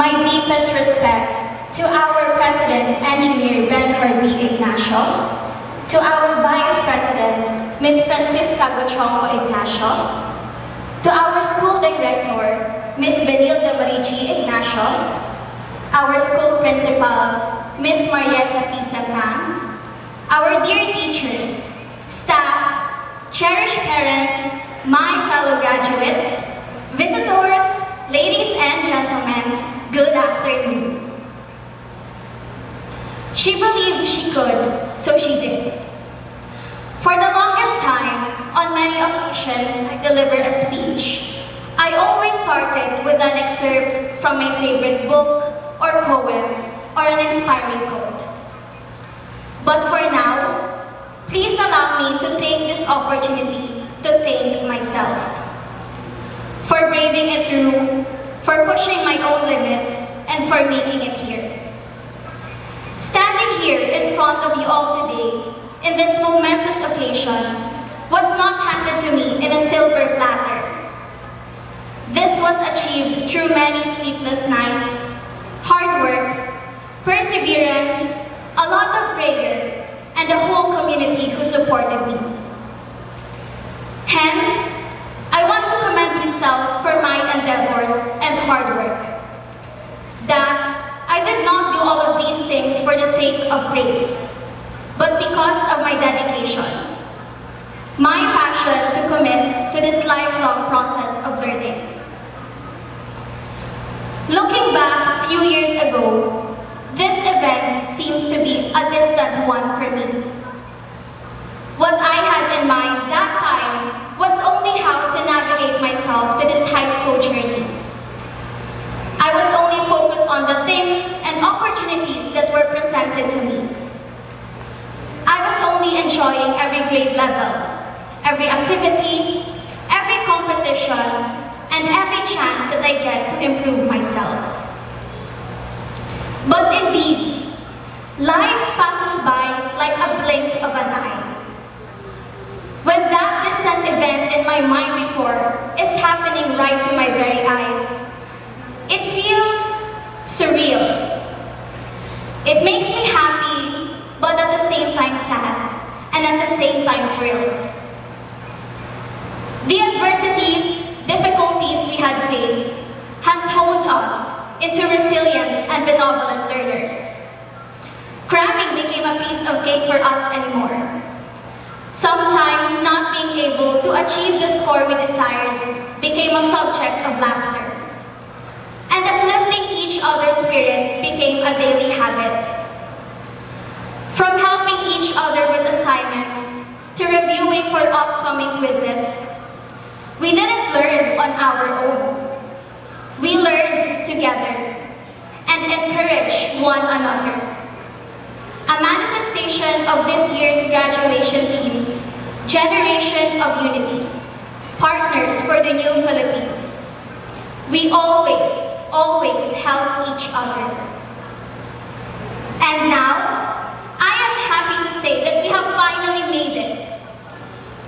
My deepest respect to our President Engineer Ben Herbie Ignacio, to our Vice President Ms. Francisca Gochonco Ignacio, to our School Director Ms. Benilde Marici Ignacio, our School Principal Ms. Marietta P. Sempan, our dear teachers, staff, cherished parents, my fellow graduates, visitors, ladies and gentlemen, good afternoon. She believed she could, so she did. For the longest time, on many occasions I deliver a speech. I always started with an excerpt from my favorite book, or poem, or an inspiring quote. But for now, please allow me to take this opportunity to thank myself for braving it through, for pushing my own limits, and for making it here. Standing here in front of you all today, in this momentous occasion, was not handed to me in a silver platter. This was achieved through many sleepless nights, hard work, perseverance, a lot of prayer, and a whole community who supported me. Hence, I want to commend myself for my endeavors and hard work. That I did not do all of these things for the sake of praise, but because of my dedication, my passion to commit to this lifelong process of learning. Looking back a few years ago, this event seems to be a distant one for me. What I had in mind that time was only how to navigate myself to this high school journey. I was only focused on the things and opportunities that were presented to me. I was only enjoying every grade level, every activity, every competition, and every chance that I get to improve myself. But indeed, life passes by like a blink of an eye. When that distant event in my mind before is happening right to my very eyes, it feels surreal. It makes me happy, but at the same time sad, and at the same time thrilled. The adversities, difficulties we had faced has honed us into resilient and benevolent learners. Cramming became a piece of cake for us anymore. Sometimes not being able to achieve the score we desired became a subject of laughter. And uplifting each other's spirits became a daily habit. From helping each other with assignments to reviewing for upcoming quizzes, we didn't learn on our own. We learned together and encouraged one another. A manifestation of this year's graduation theme, Generation of Unity, Partners for the New Philippines. We always help each other. And now, I am happy to say that we have finally made it.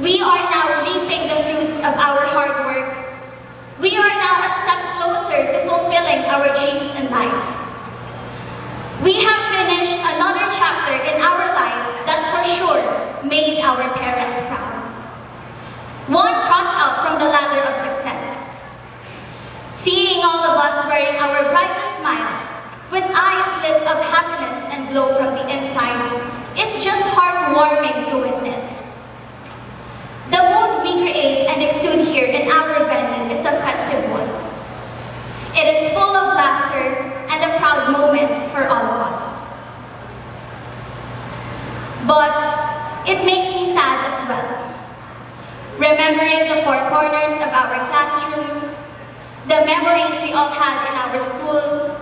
We are now reaping the fruits of our hard work. We are now a step closer to fulfilling our dreams in life. We have finished another chapter in our life that for sure made our parents proud. One crossed out from the ladder of success. Seeing all of us wearing our brightest smiles, with eyes lit of happiness and glow from the inside, is just heartwarming to witness. The mood we create and exude here in our venue is a festive one. It is full of laughter and a proud moment for all of us. But it makes me sad as well. Remembering the four corners of our classrooms, the memories we all had in our school,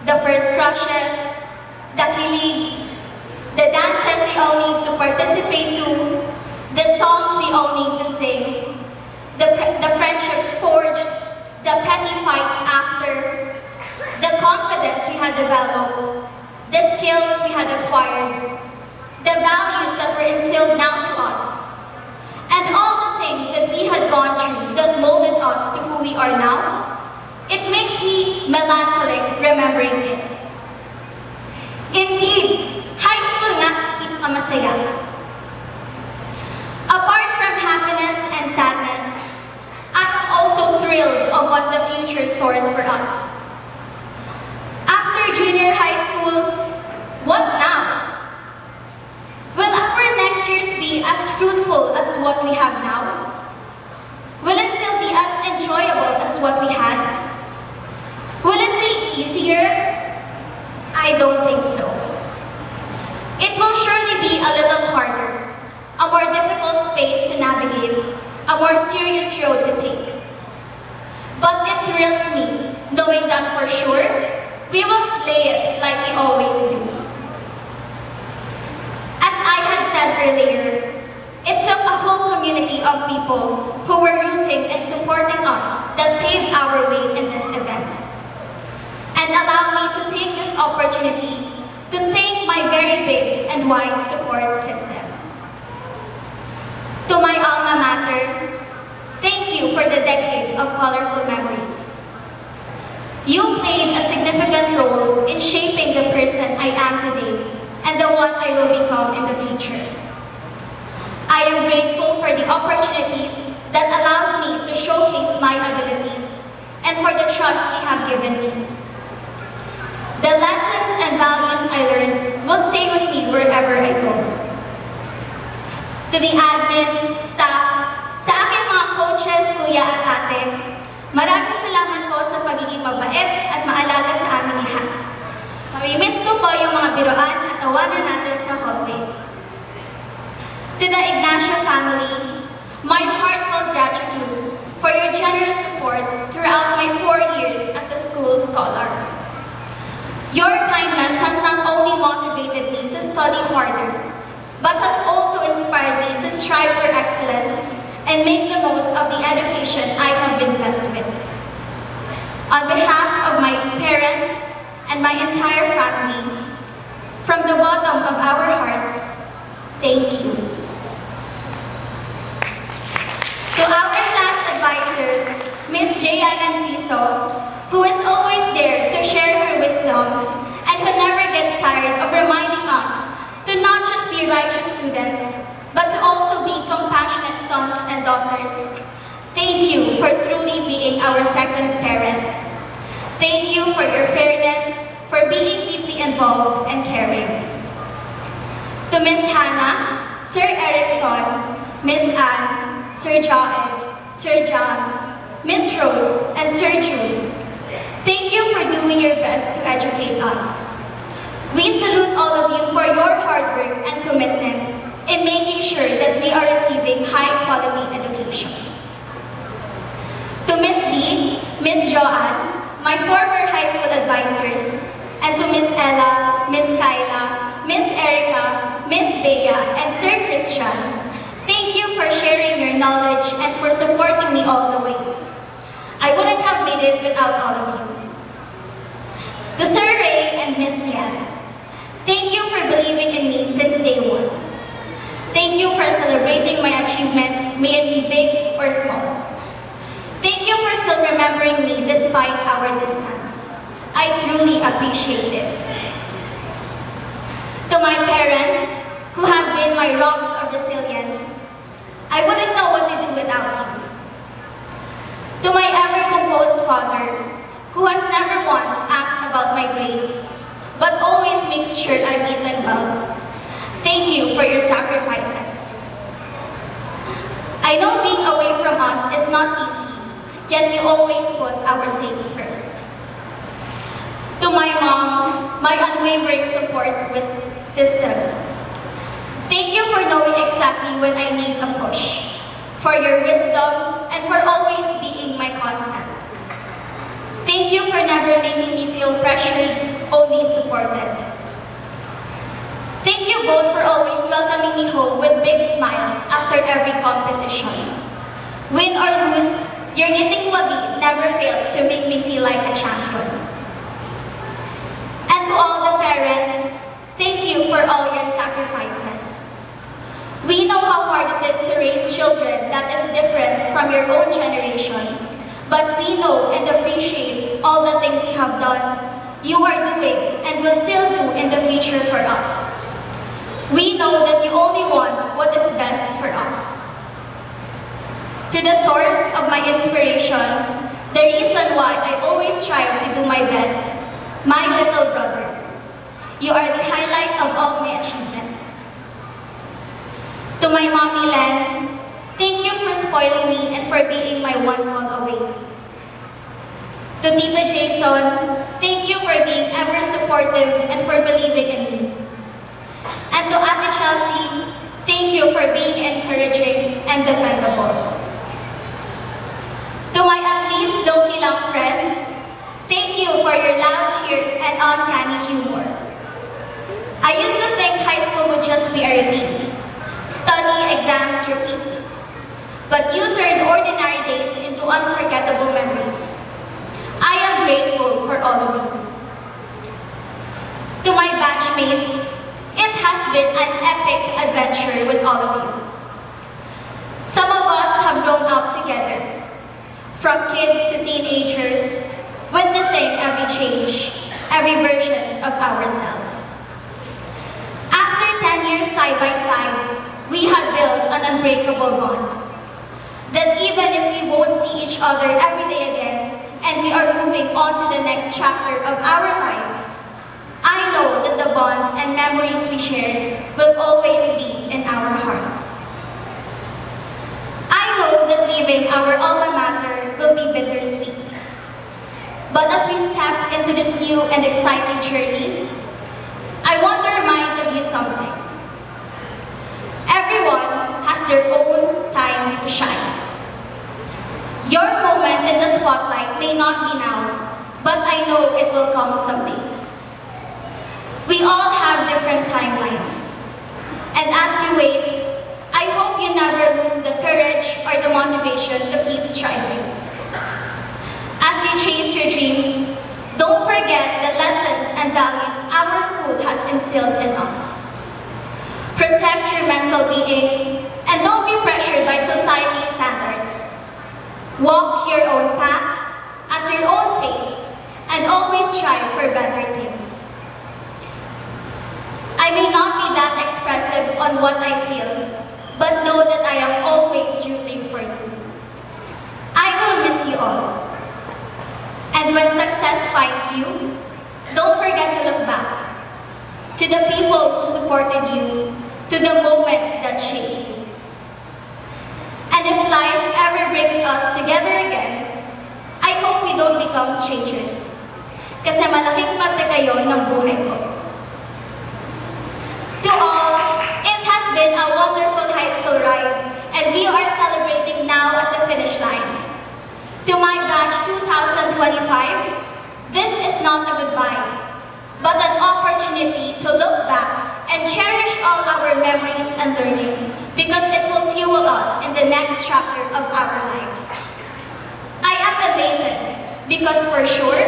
the first crushes, the kiligs, the dances we all need to participate to, the songs we all need to sing, the friendships forged, the petty fights after, the confidence we had developed, the skills we had acquired, the values that were instilled now to us, and all the things that we had gone through that molded us to who we are now, it makes me melancholic remembering it. Indeed, high school nga pinakamasaya. Apart from happiness and sadness, I'm also thrilled of what the future stores for us. After junior high school, what now? Will our next years be as fruitful as what we have now? Will it still be as enjoyable as what we had? Will it be easier? I don't think so. It will surely be a little harder, a more difficult space to navigate, a more serious road to take. But it thrills me, knowing that for sure, we will slay it like we always do. As I had said earlier, it took a whole community of people who were rooting and supporting us that paved our way in this event. And allow me to take this opportunity to thank my very big and wide support system. To my alma mater, thank you for the decade of colorful memories. You played a significant role in shaping the person I am today and the one I will become in the future. I am grateful for the opportunities that allowed me to showcase my abilities and for the trust you have given me. The lessons and values I learned will stay with me wherever I go. To the admins, staff, sa aking mga coaches, kuya at ate, maraming salamat po sa pagiging mabait at maalaga sa aming lahat. Mamimiss ko po yung mga biroan at tawanan natin sa hallway. To the Ignacio family, my heartfelt gratitude for your generous support throughout my 4 years as a school scholar. Your kindness has not only motivated me to study harder, but has also inspired me to strive for excellence and make the most of the education I have been blessed with. On behalf of my parents and my entire family, from the bottom of our hearts, thank you. To our class advisor, Ms. Jayan Enciso, who is always there to share her wisdom and who never gets tired of reminding us to not just be righteous students, but to also be compassionate sons and daughters. Thank you for truly being our second parent. Thank you for your fairness, for being deeply involved and caring. To Ms. Hannah, Sir Erickson, Ms. Anne, Sir Joel, Sir John, Ms. Rose, and Sir Jude, thank you for doing your best to educate us. We salute all of you for your hard work and commitment in making sure that we are receiving high-quality education. To Ms. Lee, Ms. Joanne, my former high school advisors, and to Ms. Ella, Ms. Kyla, Ms. Erica, Ms. Bea, and Sir Christian, thank you for sharing your knowledge and for supporting me all the way. I wouldn't have made it without all of you. To Sir Ray and Ms. Lian, thank you for believing in me since day one. Thank you for celebrating my achievements, may it be big or small. Thank you for still remembering me despite our distance. I truly appreciate it. To my parents, who have been my rocks of resilience, I wouldn't know what to do without you. To my ever-composed father, who has never once asked about my grades, but always makes sure I've eaten well, thank you for your sacrifices. I know being away from us is not easy, yet you always put our safety first. To my mom, my unwavering support system, thank you for knowing exactly when I need a push, for your wisdom, and for always being my constant. Thank you for never making me feel pressured, only supported. Thank you both for always welcoming me home with big smiles after every competition. Win or lose, your knitting wagi never fails to make me feel like a champion. And to all the parents, thank you for all your sacrifices. We know how hard it is to raise children that is different from your own generation, but we know and appreciate all the things you have done, you are doing and will still do in the future for us. We know that you only want what is best for us. To the source of my inspiration, the reason why I always strive to do my best, my little brother. You are the highlight of all my achievements. To my mommy Len, thank you for spoiling me and for being my one call away. To Tito Jason, thank you for being ever supportive and for believing in me. And to Ate Chelsea, thank you for being encouraging and dependable. To my at least low-key lang friends, thank you for your loud cheers and uncanny humor. I used to think high school would just be a routine. Study, exams, repeat. But you turned ordinary days into unforgettable memories. I am grateful for all of you. To my batchmates, it has been an epic adventure with all of you. Some of us have grown up together, from kids to teenagers, witnessing every change, every versions of ourselves. After 10 years side by side, we had built an unbreakable bond. That even if we won't see each other every day again, and we are moving on to the next chapter of our lives, I know that the bond and memories we shared will always be in our hearts. I know that leaving our alma mater will be bittersweet. But as we step into this new and exciting journey, I want to remind of you something. Everyone has their own time to shine. Your moment in the spotlight may not be now, but I know it will come someday. We all have different timelines. And as you wait, I hope you never lose the courage or the motivation to keep striving. As you chase your dreams, don't forget the lessons and values our school has instilled in us. Protect your mental being and don't be pressured by society's standards. Walk your own path at your own pace and always strive for better things. I may not be that expressive on what I feel, but know that I am always rooting for you. I will miss you all. And when success finds you, don't forget to look back to the people who supported you, to the moments that shaped you. And if life ever brings us together again, I hope we don't become strangers. Kasi malaking parte kayo ng buhay ko. To all, it has been a wonderful high school ride, and we are celebrating now at the finish line. To my batch 2025, this is not a goodbye, but an opportunity to look back and cherish all our memories and learning, because it will fuel us in the next chapter of our lives. I am elated because for sure,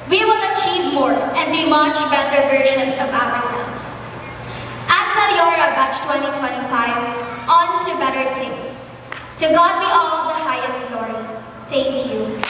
we will achieve more and be much better versions of ourselves. At Maliora Batch 2025, on to better things. To God be all the highest glory. Thank you.